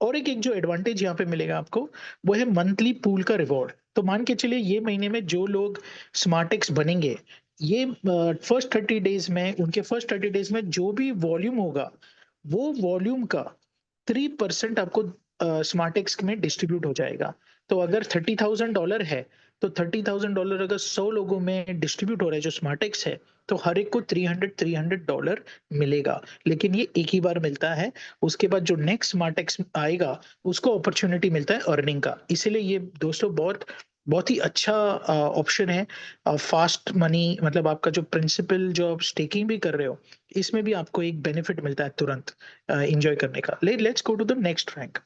और एक एक जो एडवांटेज यहाँ पे मिलेगा आपको, वो है मंथली पूल का रिवॉर्ड। तो मान के चलिए ये महीने में जो लोग स्मार्ट-एक्स बनेंगे, ये फर्स्ट 30 डेज़ में उनके फर्स्ट 30 डेज़ में जो भी वॉल्यूम होगा, वो वॉल्यूम का 3% आपको स्मार्ट-एक्स में डिस्ट्रीब्यूट हो जाएगा। तो अगर $30,000 है, तो $30,000 अगर 100 लोगों में डिस्ट्रीब्यूट हो रहा है जो स्मार्ट-एक्स है, तो हर एक को $300 मिलेगा। लेकिन ये एक ही बार मिलता है, उसके बाद जो नेक्स्ट स्मार्ट-एक्स आएगा, उसको अपॉर्च्युनिटी मिलता है अर्निंग का। इसीलिए ये दोस्तों बहुत बहुत ही अच्छा ऑप्शन है। फास्ट मनी मतलब आपका जो प्रिंसिपल जो आप स्टेकिंग भी कर रहे हो, इसमें भी आपको एक बेनिफिट मिलता है तुरंत एन्जॉय करने का। Let's go to the next rank.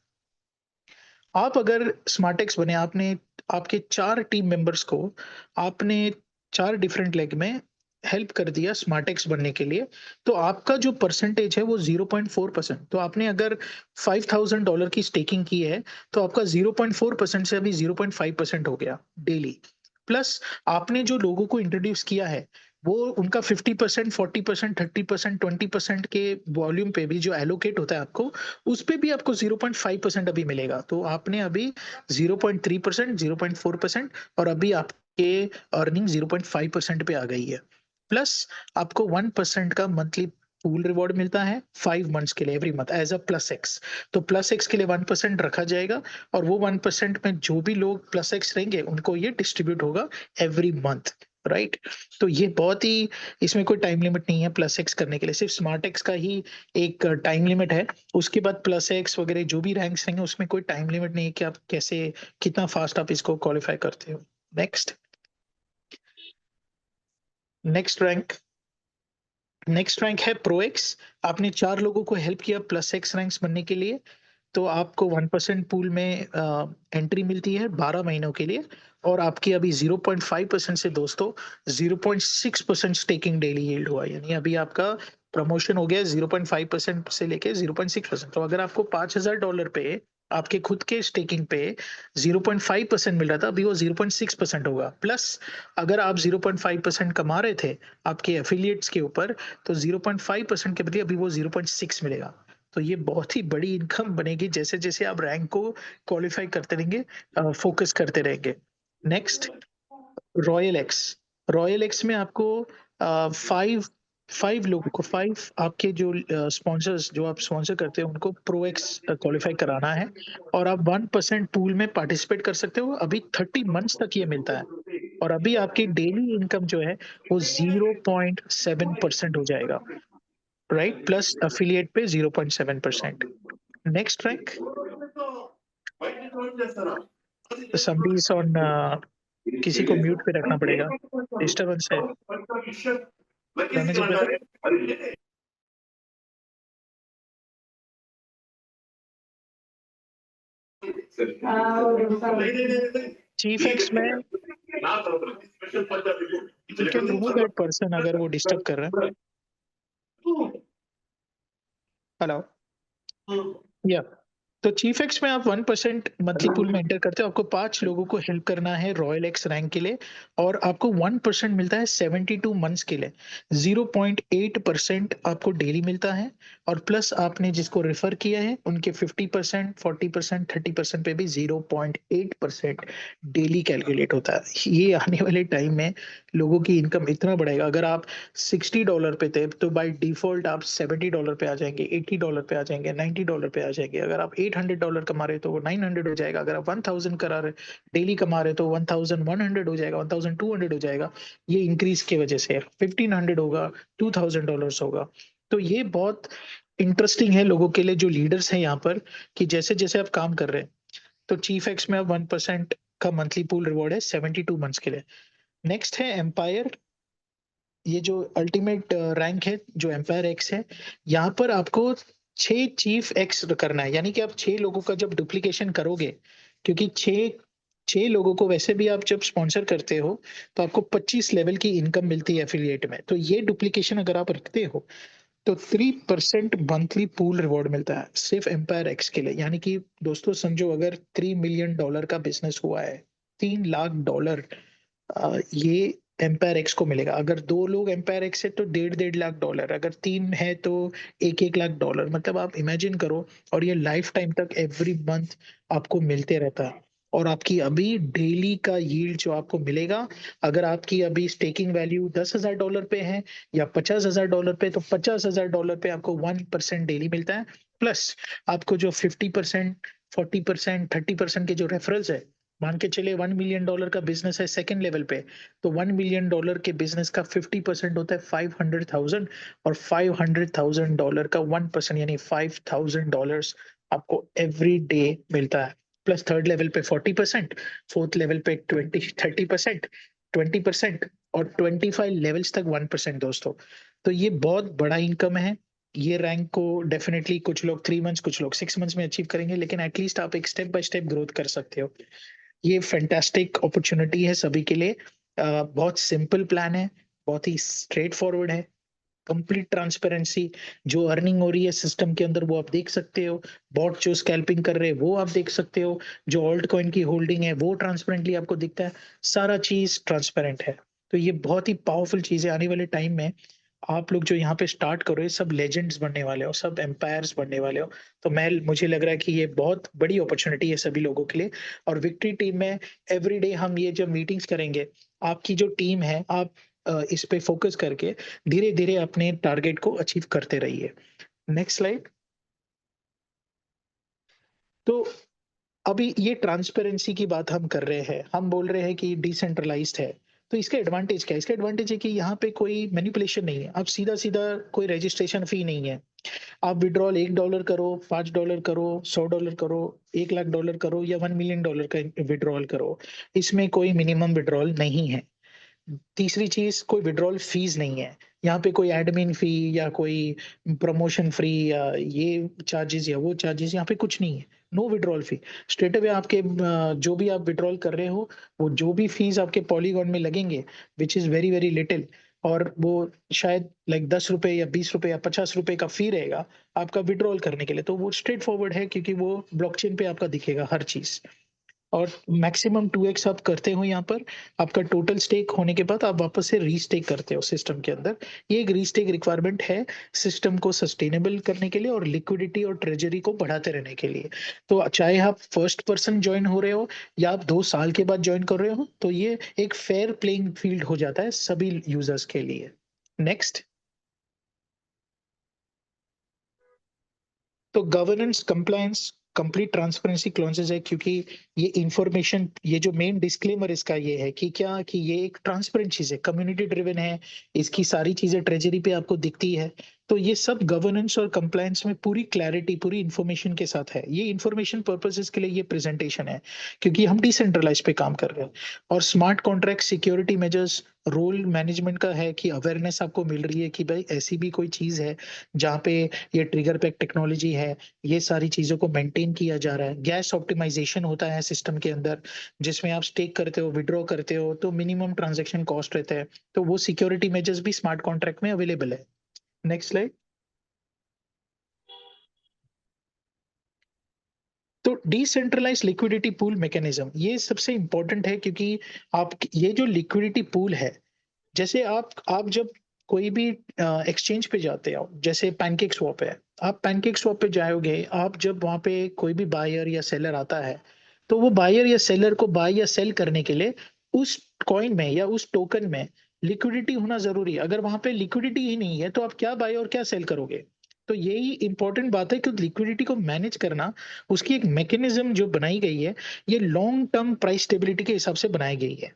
आप अगर स्मार्ट-एक्स बने, आपने आपके 4 टीम मेंबर्स को आपने 4 डिफरेंट लेग में हेल्प कर दिया स्मार्टेक्स बनने के लिए, तो आपका जो परसेंटेज है वो 0.4%। तो आपने अगर $5,000 की स्टेकिंग की है, तो आपका 0.4% से अभी 0.5% हो गया डेली। प्लस आपने जो लोगों को इंट्रोड्यूस किया है, वो उनका 50%, 40%, 30%, 20% के वॉल्यूम पे भी जो एलोकेट होता है आपको, उस पे भी आपको 0.5% अभी मिलेगा। तो आपने अभी 0.3%, 0.4% और अभी आपके अर्निंग 0.5% पे आ गई है। प्लस आपको 1% का मंथली पूल रिवॉर्ड मिलता है 5 मंथ्स के लिए every month as a plus X. तो प्लस एक्स के लिए 1% रखा जाएगा और वो 1% में जो भी लोग प्लस एक्स रहेंगे उनको ये डिस्ट्रीब्यूट होगा एवरी मंथ, राइट। तो ये बहुत ही, इसमें कोई टाइम लिमिट नहीं है प्लस एक्स करने के लिए, सिर्फ स्मार्ट एक्स का ही एक टाइम लिमिट है। उसके बाद प्लस एक्स वगैरह जो भी रैंक्स रहेंगे उसमें कोई टाइम लिमिट नहीं है कि आप कैसे, कितना फास्ट आप इसको क्वालिफाई करते हो। Next, next rank, next rank है प्रो एक्स। आपने 4 लोगों को हेल्प किया प्लस एक्स रैंक्स बनने के लिए, तो आपको 1% पूल में एंट्री मिलती है 12 महीनों के लिए। और आपकी अभी 0.5% से दोस्तों 0.6% स्टेकिंग डेली यील्ड हुआ, यानी अभी आपका प्रमोशन हो गया 0.5% से लेके 0.6%। तो अगर आपको $5,000 पे आपके खुद के स्टेकिंग पे 0.5% मिल रहा था, अभी वो 0.6% होगा। प्लस अगर आप 0.5% कमा रहे थे आपके एफिलिएट्स के ऊपर, तो 0.5% के बदले अभी वो 0.6 मिलेगा। तो ये बहुत ही बड़ी इनकम बनेगी जैसे जैसे आप रैंक को क्वालिफाई करते रहेंगे, फोकस करते रहेंगे। Next, royal x. Royal x में आपको फाइव फाइव लोगों को, 5 आपके जो स्पॉन्सर्स जो आप स्पॉन्सर करते हैं उनको प्रो एक्स क्वालिफाई कराना है और आप 1% पूल में पार्टिसिपेट कर सकते हो। अभी 30 मंथ्स तक ये मिलता है और अभी आपकी डेली इनकम जो है वो 0.7% हो जाएगा, राइट। प्लस अफिलिएट पे 0.7%। Next rank, somebody is on, किसी को म्यूट पे रखना पड़ेगा, डिस्टरबेंस है। रमेश ब्रदर, चीफ एक्स में you can remove that person अगर वो डिस्टर्ब कर रहा है। हेलो, या, तो चीफ एक्स में आप 1% मंथली पूल में एंटर करते हो, आपको 5 लोगों को हेल्प करना है रॉयल एक्स रैंक के लिए और आपको 1% मिलता है 72 मंथ्स के लिए। 0.8% आपको डेली मिलता है और प्लस आपने जिसको रेफर किया है उनके 50%, 40%, 30% पे भी 0.8% डेली कैलकुलेट होता है। ये आने वाले टाइम में लोगों की इनकम इतना बढ़ेगा। अगर आप $60 पे थे तो बाय डिफॉल्ट आप $70 पे आ जाएंगे, $80 पे आ जाएंगे, $90 पे आ जाएंगे। अगर आप $800 कमा रहे तो वो 900 हो जाएगा। अगर आप 1000 करा रहे डेली कमा रहे तो 1100 हो जाएगा, 1200 हो जाएगा। ये इंक्रीज की वजह से 1500 होगा, $2000 होगा। तो ये बहुत इंटरेस्टिंग है लोगों के लिए जो लीडर्स हैं यहाँ पर, कि जैसे जैसे आप काम कर रहे हैं। तो चीफ एक्स में अब 1% का मंथली पूल रिवॉर्ड है 72 मंथ्स के लिए। नेक्स्ट है एम्पायर। ये जो अल्टीमेट रैंक है जो एम्पायर एक्स है, यहाँ पर आपको 6 चीफ एक्स करना है, यानी कि आप 6 लोगों का जब डुप्लीकेशन करोगे, क्योंकि 6 लोगों को वैसे भी आप जब स्पॉन्सर करते हो तो आपको 25 लेवल की इनकम मिलती है एफिलिएट में। तो ये डुप्लीकेशन अगर आप रखते हो तो 3% मंथली पूल रिवॉर्ड मिलता है सिर्फ एम्पायर एक्स के लिए। यानी कि दोस्तों समझो अगर $3 मिलियन का बिजनेस हुआ है, $3 लाख, ये एम्पायर एक्स को मिलेगा। अगर 2 लोग एम्पायर एक्स है तो 1.5 लाख, अगर 3 है तो 1 लाख। मतलब आप इमेजिन करो, और ये लाइफ टाइम तक एवरी मंथ आपको मिलते रहता है। और आपकी अभी डेली का यील्ड जो आपको मिलेगा, अगर आपकी अभी स्टेकिंग वैल्यू $10,000 पे है या $50,000 पे, तो $50,000 पे आपको 1% डेली मिलता है। प्लस आपको जो 50%, 40%, 30% के जो रेफरल्स है, मान के चलिए $1 मिलियन का बिजनेस है सेकंड लेवल पे, तो $1 मिलियन के बिजनेस का 50% होता है 500,000 और $500,000 का 1% यानी $5,000 आपको एवरी डे मिलता है। प्लस थर्ड लेवल पे 40%, फोर्थ लेवल पे 30%, 20% और 25 लेवल्स तक 1% दोस्तों। तो ये बहुत बड़ा इनकम है। ये रैंक को डेफिनेटली कुछ लोग 3 मंथ्स, कुछ लोग 6 मंथ्स में अचीव करेंगे, लेकिन एटलीस्ट आप एक स्टेप बाय स्टेप ग्रोथ कर सकते हो। ये फैंटास्टिक अपॉर्चुनिटी है सभी के लिए। बहुत सिंपल प्लान है, बहुत ही स्ट्रेट फॉरवर्ड है, कंप्लीट ट्रांसपेरेंसी। जो अर्निंग हो रही है सिस्टम के अंदर वो आप देख सकते हो, बॉट जो स्कैल्पिंग कर रहे हैं वो आप देख सकते हो, जो ऑल्ट कॉइन की होल्डिंग है वो ट्रांसपेरेंटली आपको दिखता है, सारा चीज ट्रांसपेरेंट है। तो ये बहुत ही पावरफुल चीज है। आने वाले टाइम में आप लोग जो यहाँ पे स्टार्ट करो ये सब लेजेंड्स बनने वाले हो, सब एम्पायर्स बनने वाले हो। तो मुझे लग रहा है कि ये बहुत बड़ी अपॉर्चुनिटी है सभी लोगों के लिए। और विक्ट्री टीम में एवरीडे हम ये जब मीटिंग्स करेंगे, आपकी जो टीम है आप इस पे फोकस करके धीरे धीरे अपने टारगेट को अचीव करते रहिए। Next slide. तो अभी ये ट्रांसपेरेंसी की बात हम कर रहे हैं, हम बोल रहे हैं कि डिसेंट्रलाइज्ड है। तो इसका एडवांटेज क्या है? इसका एडवांटेज है कि यहाँ पे कोई मैनिपुलेशन नहीं है। अब सीधा सीधा कोई रजिस्ट्रेशन फी नहीं है। आप विड्रॉल $1 करो, $5 करो, $100 करो, $1 लाख करो या $1 मिलियन का विड्रॉल करो, इसमें कोई मिनिमम विड्रॉल नहीं है। तीसरी चीज, कोई विड्रॉल फीस नहीं है। यहाँ पे कोई एडमिन फी या कोई प्रमोशन फ्री या ये चार्जेस या वो चार्जेस यहाँ पे कुछ नहीं है। नो विड्रॉल फी। स्ट्रेट अवे आपके जो भी आप विड्रॉल कर रहे हो, वो जो भी फीस आपके पॉलीगॉन में लगेंगे, which is very very little, और वो शायद लाइक ₹10 या ₹20 या ₹50 का फी रहेगा आपका विड्रॉल करने के लिए। तो वो स्ट्रेट फॉरवर्ड है क्योंकि वो ब्लॉकचेन पे आपका दिखेगा हर चीज। और मैक्सिमम 2x आप करते हो यहाँ पर। आपका टोटल स्टेक होने के बाद आप वापस से रीस्टेक करते हो सिस्टम के अंदर। ये एक रीस्टेक रिक्वायरमेंट है सिस्टम को सस्टेनेबल करने के लिए और लिक्विडिटी और ट्रेजरी को बढ़ाते रहने के लिए। तो चाहे आप फर्स्ट पर्सन ज्वाइन हो रहे हो या आप 2 साल के बाद ज्वाइन कर रहे हो, तो ये एक फेयर प्लेइंग फील्ड हो जाता है सभी यूजर्स के लिए। नेक्स्ट। तो governance, compliance, complete transparency clauses है, क्योंकि ये इंफॉर्मेशन, ये जो मेन डिस्क्लेमर इसका ये है कि क्या कि ये एक ट्रांसपेरेंट चीज है, कम्युनिटी ड्रिवन है, इसकी सारी चीजें ट्रेजरी पे आपको दिखती है। तो ये सब गवर्नेंस और कंप्लायंस में पूरी क्लैरिटी, पूरी इंफॉर्मेशन के साथ है। ये इंफॉर्मेशन पर्पसेस के लिए ये प्रेजेंटेशन है, क्योंकि हम डिसेंट्रलाइज पे काम कर रहे हैं। और smart contract, security measures, role management का है कि अवेयरनेस आपको मिल रही है कि भाई ऐसी भी कोई चीज है जहाँ पे ये ट्रिगर पैक टेक्नोलॉजी है, ये सारी चीजों को मेंटेन किया जा रहा है। गैस ऑप्टिमाइजेशन होता है सिस्टम के अंदर, जिसमें आप स्टेक करते हो, विड्रॉ करते हो, तो मिनिमम ट्रांजैक्शन कॉस्ट रहता है। तो वो सिक्योरिटी मेजर्स भी स्मार्ट कॉन्ट्रैक्ट में अवेलेबल है। Next slide. तो डिसेंट्रलाइज लिक्विडिटी पूल मैकेनिज्म ये सबसे इंपॉर्टेंट है, क्योंकि आप ये जो लिक्विडिटी पूल है, जैसे आप जब कोई भी एक्सचेंज पे जाते हो, जैसे पैनकेक स्वैप है, आप पैनकेक स्वैप पे जाओगे, आप जब वहां पे कोई भी बायर या सेलर आता है, तो वो बायर या सेलर को बाय या सेल करने के लिए उस कॉइन में या उस टोकन में लिक्विडिटी होना जरूरी है। अगर वहां पे लिक्विडिटी ही नहीं है तो आप क्या बाय और क्या सेल करोगे? तो यही इंपॉर्टेंट बात है कि लिक्विडिटी को मैनेज करना, उसकी एक मैकेनिज्म जो बनाई गई है, ये लॉन्ग टर्म प्राइस स्टेबिलिटी के हिसाब से बनाई गई है।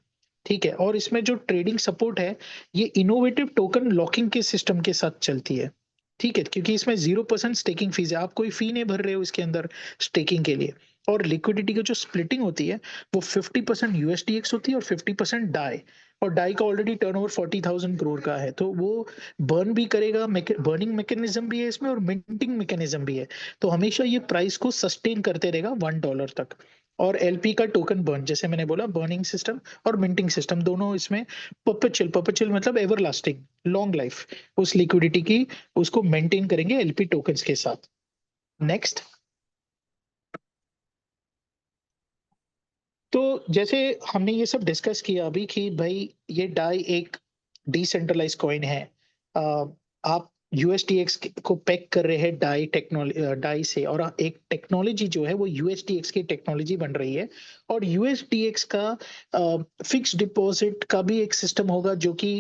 ठीक है। और इसमें जो ट्रेडिंग सपोर्ट है, ये इनोवेटिव टोकन लॉकिंग के सिस्टम के साथ चलती है। ठीक है, क्योंकि इसमें 0% स्टेकिंग फीस है, आप कोई फी नहीं भर रहे हो इसके अंदर स्टेकिंग के लिए। और लिक्विडिटी की जो स्प्लिटिंग होती है, वो 50% यूएसडीएक्स होती है और 50% डाई। और डाई का ऑलरेडी टर्नओवर 40,000 करोड़ का है, तो वो बर्न भी करेगा, बर्निंग मैकेनिज्म भी है इसमें और मिंटिंग मैकेनिज्म भी है। तो हमेशा ये प्राइस को सस्टेन करते रहेगा $1 तक। और एलपी का टोकन बर्न, जैसे मैंने बोला, बर्निंग सिस्टम और मिंटिंग सिस्टम दोनों इसमें परपेचुअल मतलब एवर लास्टिंग, लॉन्ग लाइफ उस लिक्विडिटी की, उसको मेंटेन करेंगे एलपी टोकन्स के साथ। नेक्स्ट। तो जैसे हमने ये सब डिस्कस किया अभी कि भाई ये डाई एक डिसेंट्रलाइज कॉइन है। अ, आप यूएसडीएक्स को पैक कर रहे हैं डाई टेक्नोलॉजी, डाई से, और एक टेक्नोलॉजी जो है वो यूएसडीएक्स की टेक्नोलॉजी बन रही है। और यूएसडीएक्स का फिक्स डिपॉजिट का भी एक सिस्टम होगा, जो कि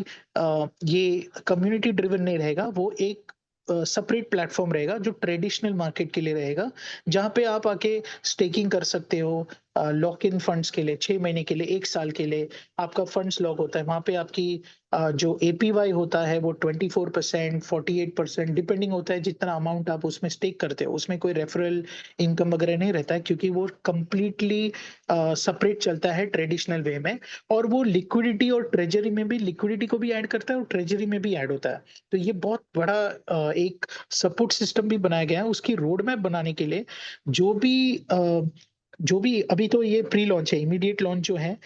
ये कम्युनिटी ड्रिवन नहीं रहेगा, वो एक सेपरेट प्लेटफॉर्म रहेगा जो ट्रेडिशनल मार्केट के लिए रहेगा, जहां पे आप आके स्टेकिंग कर सकते हो। लॉक इन फंड्स के लिए 6 महीने के लिए, 1 साल के लिए आपका फंड्स लॉक होता है। वहां पे आपकी जो एपीवाई होता है वो 24%, 48% डिपेंडिंग होता है जितना अमाउंट आप उसमें स्टेक करते हो। उसमें कोई रेफरल इनकम वगैरह नहीं रहता है, क्योंकि वो कंप्लीटली सेपरेट चलता है ट्रेडिशनल वे में। और वो लिक्विडिटी और ट्रेजरी में भी, लिक्विडिटी को भी ऐड करता है और ट्रेजरी में भी ऐड होता है। तो ये बहुत बड़ा एक सपोर्ट सिस्टम भी बनाया गया है उसकी रोड मैप बनाने के लिए। जो भी अभी तो ये प्री लॉन्च है, इमीडिएट लॉन्च जो है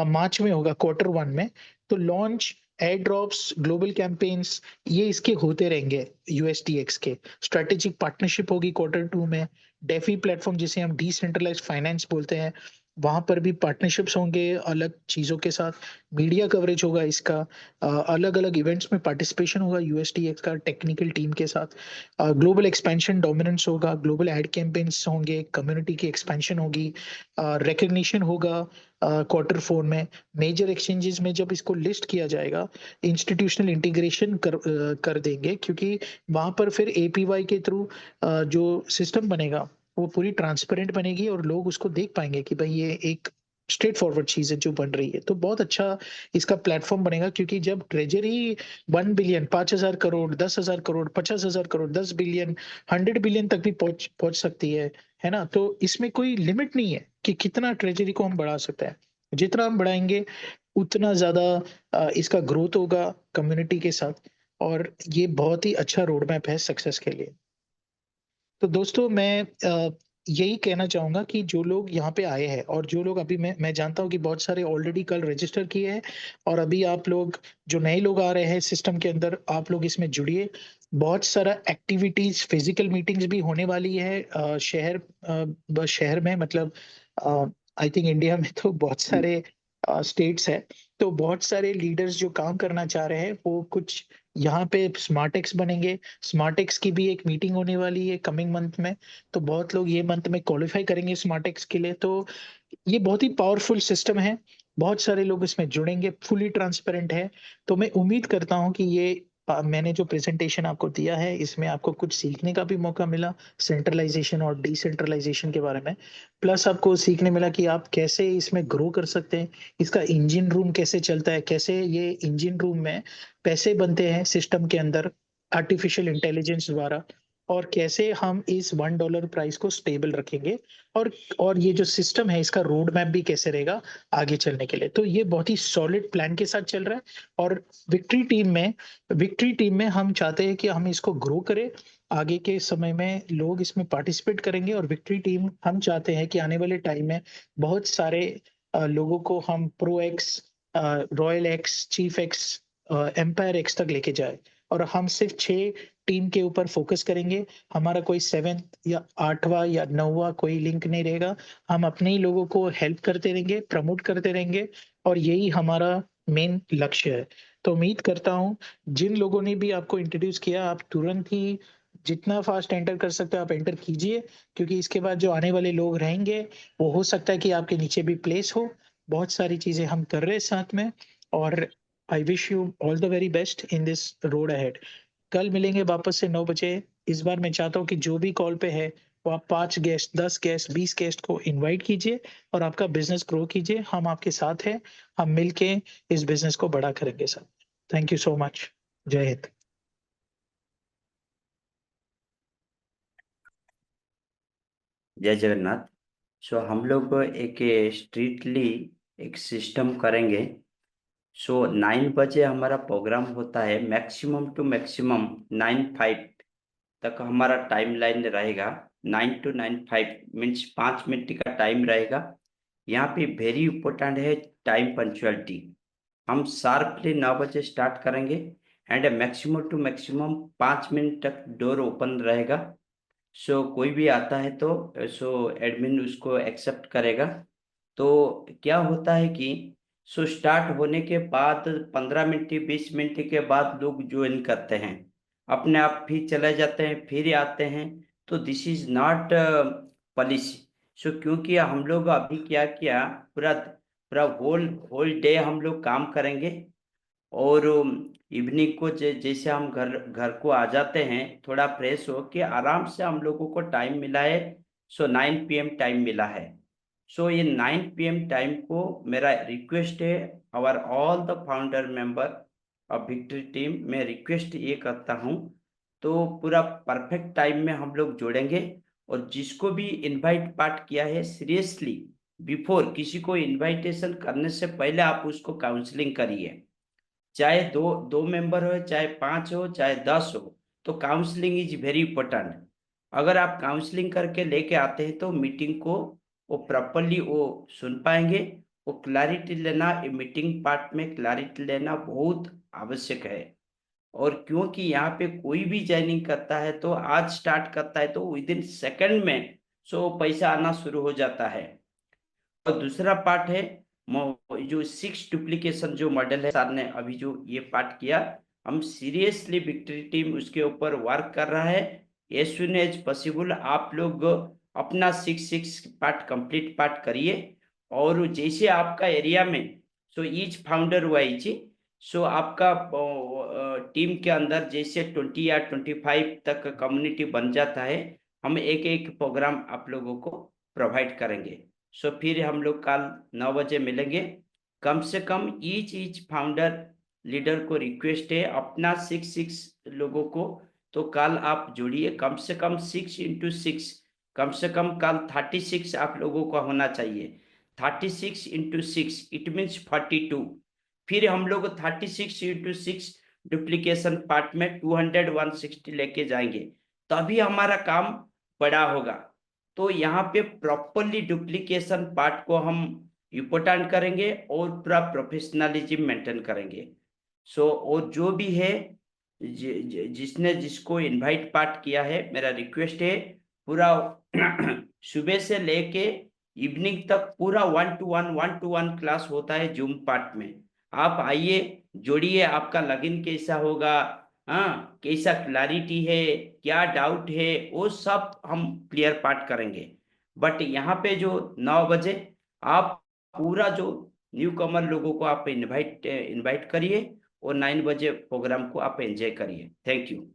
मार्च में होगा, Q1 में। तो launch air drops, global campaigns, ये इसके होते रहेंगे यूएसडीएक्स के। स्ट्रेटेजिक पार्टनरशिप होगी Q2 में। डेफी प्लेटफॉर्म जिसे हम डिसेंट्रलाइज्ड फाइनेंस बोलते हैं, वहाँ पर भी पार्टनरशिप्स होंगे अलग चीज़ों के साथ। मीडिया कवरेज होगा इसका, अलग-अलग इवेंट्स में पार्टिसिपेशन होगा यूएसडीएक्स का टेक्निकल टीम के साथ। ग्लोबल एक्सपेंशन डोमिनेंस होगा, ग्लोबल एड कैंपेन्स होंगे, कम्युनिटी की एक्सपेंशन होगी, रिकॉग्निशन होगा Q4 में। मेजर एक्सचेंजेस में जब इसको लिस्ट किया जाएगा, इंस्टीट्यूशनल इंटीग्रेशन कर देंगे, क्योंकि वहाँ पर फिर एपीवाई के थ्रू जो सिस्टम बनेगा, वो पूरी ट्रांसपेरेंट बनेगी और लोग उसको देख पाएँगे कि भाई ये एक स्ट्रेट फॉरवर्ड चीज़ है जो बन रही है। तो बहुत अच्छा इसका प्लेटफ़ॉर्म बनेगा, क्योंकि जब treasury 1 billion 5,000 crore, 10,000 crore, 50,000 crore, 10 billion, 100 billion तक भी पहुँच सकती है ना? तो इसमें कोई लिमिट नहीं है कि कितना ट्रेज़री को हम बढ़ा सकते हैं। जितना हम बढ़ाएँगे उतना ज़्यादा इसका ग्रोथ होगा कम्युनिटी के साथ, और ये बहुत ही अच्छा रोड मैप है सक्सेस के लिए। तो दोस्तों मैं यही कहना चाहूँगा कि जो लोग यहाँ पे आए हैं और जो लोग अभी मैं जानता हूँ कि बहुत सारे ऑलरेडी कल रजिस्टर किए हैं, और अभी आप लोग जो नए लोग आ रहे हैं सिस्टम के अंदर, आप लोग इसमें जुड़िए। बहुत सारा एक्टिविटीज़, फिज़िकल मीटिंग्स भी होने वाली है शहर में, मतलब आई थिंक इंडिया में तो बहुत सारे स्टेट्स हैं। तो बहुत सारे लीडर्स जो काम करना चाह रहे हैं, वो कुछ यहाँ पे स्मार्टेक्स बनेंगे। स्मार्टेक्स की भी एक मीटिंग होने वाली है कमिंग मंथ में, तो बहुत लोग ये मंथ में क्वालिफाई करेंगे स्मार्टेक्स के लिए। तो ये बहुत ही पावरफुल सिस्टम है, बहुत सारे लोग इसमें जुड़ेंगे, फुली ट्रांसपेरेंट है। तो मैं उम्मीद करता हूँ कि ये मैंने जो प्रेज़ेंटेशन आपको दिया है, इसमें आपको कुछ सीखने का भी मौका मिला, सेंट्रलाइज़ेशन और डिसेंट्रलाइज़ेशन के बारे में। प्लस आपको सीखने मिला कि आप कैसे इसमें ग्रो कर सकते हैं, इसका इंजन रूम कैसे चलता है, कैसे ये इंजन रूम में पैसे बनते हैं सिस्टम के अंदर आर्टिफिशियल इंटेलिजेंस द्वारा, और कैसे हम इस $1 प्राइस को स्टेबल रखेंगे, और ये जो सिस्टम है इसका रोड मैप भी कैसे रहेगा आगे चलने के लिए। तो ये बहुत ही सॉलिड प्लान के साथ चल रहा है, और विक्ट्री टीम में हम चाहते हैं कि हम इसको ग्रो करें। आगे के समय में लोग इसमें पार्टिसिपेट करेंगे, और विक्ट्री टीम हम चाहते हैं कि आने वाले टाइम में बहुत सारे लोगों को हम pro X, royal X, chief X, empire X तक लेके जाए, और हम सिर्फ 6 टीम के ऊपर फोकस करेंगे। हमारा कोई 7th या 8वां या 9वां कोई लिंक नहीं रहेगा। हम अपने ही लोगों को हेल्प करते रहेंगे, प्रमोट करते रहेंगे, और यही हमारा मेन लक्ष्य है। तो उम्मीद करता हूँ जिन लोगों ने भी आपको इंट्रोड्यूस किया, आप तुरंत ही जितना फास्ट एंटर कर सकते हो आप एंटर कीजिए, क्योंकि इसके बाद जो आने वाले लोग रहेंगे, वो हो सकता है कि आपके नीचे भी प्लेस हो। बहुत सारी चीज़ें हम कर रहे हैं साथ में, और I wish you all the very best in this road ahead. कल मिलेंगे वापस से 9 बजे। इस बार मैं चाहता हूँ कि जो भी कॉल पे है, वो आप 5 गेस्ट, 10 गेस्ट, 20 गेस्ट को इनवाइट कीजिए, और आपका बिज़नेस ग्रो कीजिए। हम आपके साथ हैं, हम मिलके इस बिज़नेस को बड़ा करेंगे sir. Thank you so much. जय हिंद। जय जगन्नाथ। सो हम लोग एक स्ट्रिक्टली एक सिस्टम करेंगे। सो 9 बजे हमारा प्रोग्राम होता है, मैक्सिमम टू मैक्सिमम 9:05 तक हमारा टाइम लाइन रहेगा। 9 to 9:05 मीन्स 5 मिनट का टाइम रहेगा। यहाँ पे वेरी इंपॉर्टेंट है टाइम पंचुअलिटी। हम शार्पली 9 बजे स्टार्ट करेंगे, and maximum to maximum 5 minute तक डोर ओपन रहेगा। सो कोई भी आता है तो सो एडमिन उसको एक्सेप्ट करेगा। तो क्या होता है कि सो स्टार्ट होने के बाद 15 मिनट 20 मिनट के बाद लोग ज्वाइन करते हैं, अपने आप फिर चले जाते हैं, फिर आते हैं। तो दिस इज नॉट पॉलिसी। सो क्योंकि हम लोग अभी क्या किया, पूरा पूरा होल होल डे हम लोग काम करेंगे, और इवनिंग को जैसे हम घर घर को आ जाते हैं, थोड़ा फ्रेश हो के आराम से हम लोगों को टाइम मिला है। सो 9 PM टाइम मिला है। सो ये 9 PM टाइम को मेरा रिक्वेस्ट है, our all the founder member of victory team, मैं रिक्वेस्ट ये करता हूँ। तो पूरा परफेक्ट टाइम में हम लोग जोड़ेंगे, और जिसको भी इनवाइट पार्ट किया है सीरियसली, बिफोर किसी को इनवाइटेशन करने से पहले आप उसको काउंसलिंग करिए। चाहे दो दो मेंबर हो, चाहे 5 हो, चाहे 10 हो, तो काउंसलिंग इज वेरी इंपॉर्टेंट। अगर आप काउंसलिंग करके लेके आते हैं तो मीटिंग को वो प्रॉपरली वो सुन पाएंगे, वो क्लैरिटी लेना, मीटिंग पार्ट में क्लैरिटी लेना बहुत आवश्यक है। और क्योंकि यहाँ पे कोई भी ज्वाइनिंग करता है तो आज स्टार्ट करता है तो विद इन सेकेंड में सो पैसा आना शुरू हो जाता है। और दूसरा पार्ट है जो 6 डुप्लीकेशन जो मॉडल है, सर ने अभी जो ये पार्ट किया, हम सीरियसली विक्ट्री टीम उसके ऊपर वर्क कर रहा है। एज सुन एज पॉसिबल आप लोग अपना 6 पार्ट कंप्लीट पार्ट करिए। और जैसे आपका एरिया में so each founder wise so आपका टीम के अंदर जैसे 20 या 25 तक कम्युनिटी बन जाता है, हम एक एक प्रोग्राम आप लोगों को प्रोवाइड करेंगे। सो फिर हम लोग कल 9 बजे मिलेंगे। कम से कम ईच ईच फाउंडर लीडर को रिक्वेस्ट है अपना 6 लोगों को, तो कल आप जोड़िए कम से कम 6 into 6, कम से कम कल 36 आप लोगों का होना चाहिए। 36 into 6 इट मीन्स 42। फिर हम लोग 36 into 6 डुप्लीकेशन पार्ट में 200 160 लेके जाएंगे, तभी हमारा काम बड़ा होगा। तो यहाँ पे प्रॉपरली डुप्लीकेशन पार्ट को हम इम्पोर्टेंट करेंगे और पूरा प्रोफेशनलिज्म मेंटेन करेंगे। सो और जो भी है जिसने जिसको इनवाइट पार्ट किया है, मेरा रिक्वेस्ट है पूरा सुबह से लेके इवनिंग तक पूरा 1 to 1 क्लास होता है जूम पार्ट में। आप आइए, जोड़िए, आपका लगइन कैसा होगा, हाँ कैसा क्लैरिटी है, क्या डाउट है, वो सब हम क्लियर पार्ट करेंगे। बट यहाँ पे जो 9 बजे आप पूरा जो न्यू कमर लोगों को आप इनवाइट इनवाइट करिए और 9 बजे प्रोग्राम को आप एंजॉय करिए। Thank you.